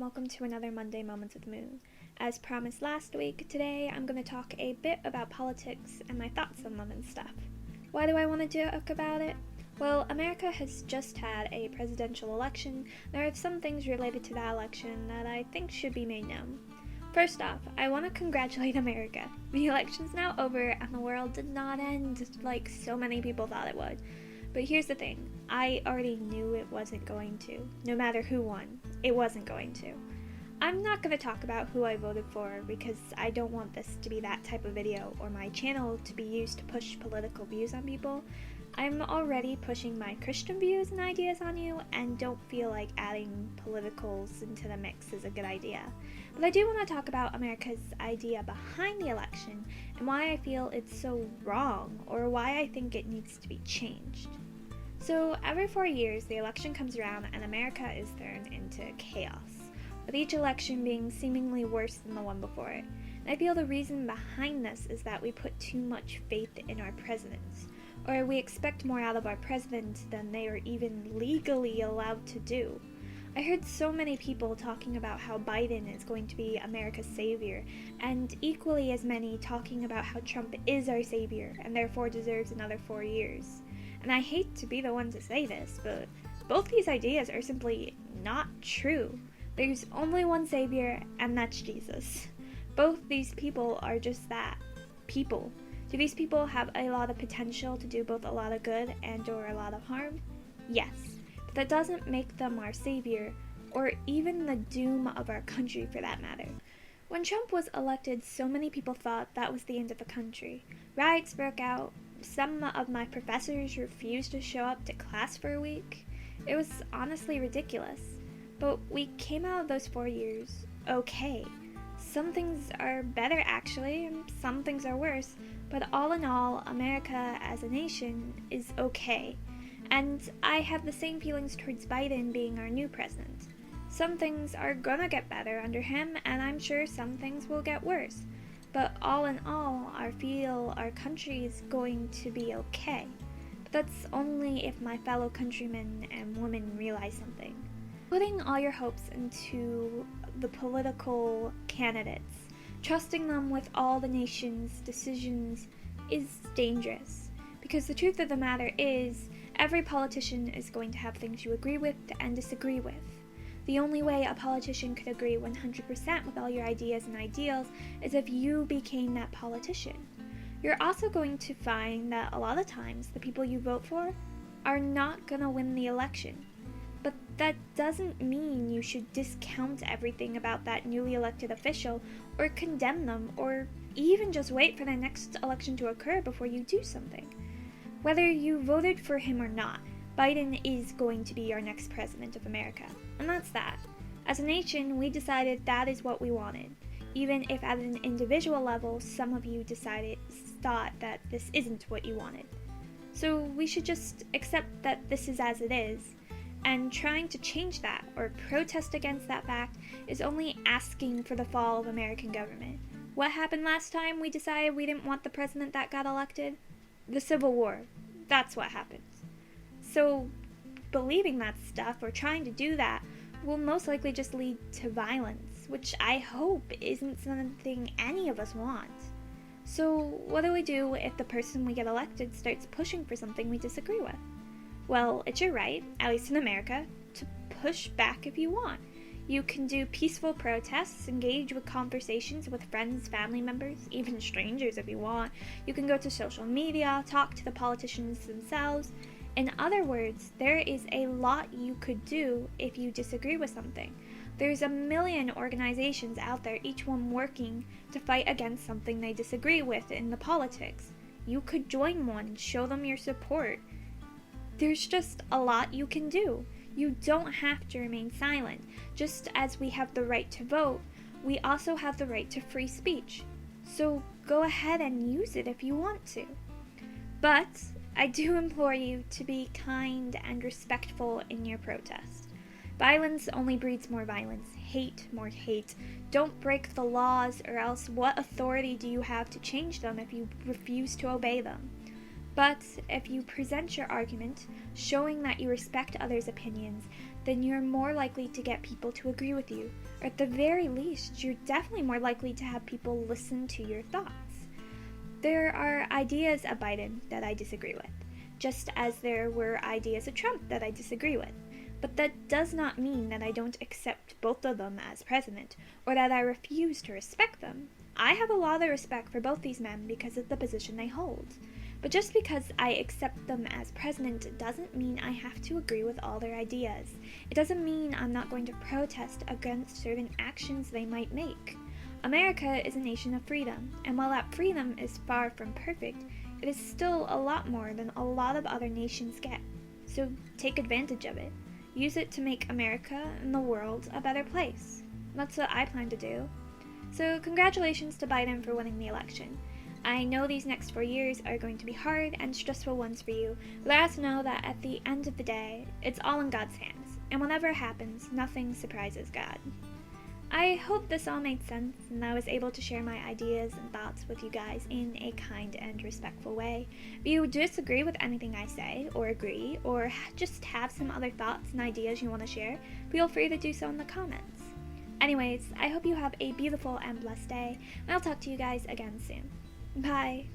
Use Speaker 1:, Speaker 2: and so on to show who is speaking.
Speaker 1: welcome to another Monday Moments with Moon. As promised last week, today I'm going to talk a bit about politics and my thoughts on them and stuff. Why do I want to talk about it? Well, America has just had a presidential election. There are some things related to that election that I think should be made known. First off, I want to congratulate America. The election's now over and the world did not end like so many people thought it would. But here's the thing, I already knew it wasn't going to. No matter who won, it wasn't going to. I'm not going to talk about who I voted for because I don't want this to be that type of video or my channel to be used to push political views on people. I'm already pushing my Christian views and ideas on you and don't feel like adding politicals into the mix is a good idea. But I do want to talk about America's idea behind the election and why I feel it's so wrong or why I think it needs to be changed. So every 4 years, the election comes around and America is thrown into chaos, with each election being seemingly worse than the one before it. And I feel the reason behind this is that we put too much faith in our presidents, or we expect more out of our president than they are even legally allowed to do. I heard so many people talking about how Biden is going to be America's savior, and equally as many talking about how Trump is our savior and therefore deserves another 4 years. And I hate to be the one to say this, but both these ideas are simply not true. There's only one savior, and that's Jesus. Both these people are just that, people. Do these people have a lot of potential to do both a lot of good and or a lot of harm? Yes, but that doesn't make them our savior, or even the doom of our country for that matter. When Trump was elected, so many people thought that was the end of the country. Riots broke out. Some of my professors refused to show up to class for a week. It was honestly ridiculous. But we came out of those 4 years okay. Some things are better actually, and some things are worse, but all in all, America as a nation is okay. And I have the same feelings towards Biden being our new president. Some things are gonna get better under him, and I'm sure some things will get worse. But all in all, I feel our country is going to be okay. But that's only if my fellow countrymen and women realize something. Putting all your hopes into the political candidates, trusting them with all the nation's decisions is dangerous. Because the truth of the matter is, every politician is going to have things you agree with and disagree with. The only way a politician could agree 100% with all your ideas and ideals is if you became that politician. You're also going to find that a lot of times the people you vote for are not going to win the election. But that doesn't mean you should discount everything about that newly elected official or condemn them or even just wait for the next election to occur before you do something. Whether you voted for him or not, Biden is going to be our next president of America, and that's that. As a nation, we decided that is what we wanted, even if at an individual level, some of you thought that this isn't what you wanted. So we should just accept that this is as it is, and trying to change that or protest against that fact is only asking for the fall of American government. What happened last time we decided we didn't want the president that got elected? The Civil War. That's what happened. So, believing that stuff or trying to do that will most likely just lead to violence, which I hope isn't something any of us want. So, what do we do if the person we get elected starts pushing for something we disagree with? Well, it's your right, at least in America, to push back if you want. You can do peaceful protests, engage with conversations with friends, family members, even strangers if you want. You can go to social media, talk to the politicians themselves. In other words, there is a lot you could do if you disagree with something. There's a million organizations out there, each one working to fight against something they disagree with in the politics. You could join one and show them your support. There's just a lot you can do. You don't have to remain silent. Just as we have the right to vote, we also have the right to free speech. So go ahead and use it if you want to. But I do implore you to be kind and respectful in your protest. Violence only breeds more violence, hate more hate. Don't break the laws, or else what authority do you have to change them if you refuse to obey them? But if you present your argument, showing that you respect others' opinions, then you're more likely to get people to agree with you. Or at the very least, you're definitely more likely to have people listen to your thoughts. There are ideas of Biden that I disagree with, just as there were ideas of Trump that I disagree with. But that does not mean that I don't accept both of them as president, or that I refuse to respect them. I have a lot of respect for both these men because of the position they hold. But just because I accept them as president doesn't mean I have to agree with all their ideas. It doesn't mean I'm not going to protest against certain actions they might make. America is a nation of freedom, and while that freedom is far from perfect, it is still a lot more than a lot of other nations get. So take advantage of it. Use it to make America and the world a better place. That's what I plan to do. So congratulations to Biden for winning the election. I know these next 4 years are going to be hard and stressful ones for you, but I also know that at the end of the day, it's all in God's hands, and whatever happens, nothing surprises God. I hope this all made sense and I was able to share my ideas and thoughts with you guys in a kind and respectful way. If you disagree with anything I say, or agree, or just have some other thoughts and ideas you want to share, feel free to do so in the comments. Anyways, I hope you have a beautiful and blessed day, and I'll talk to you guys again soon. Bye!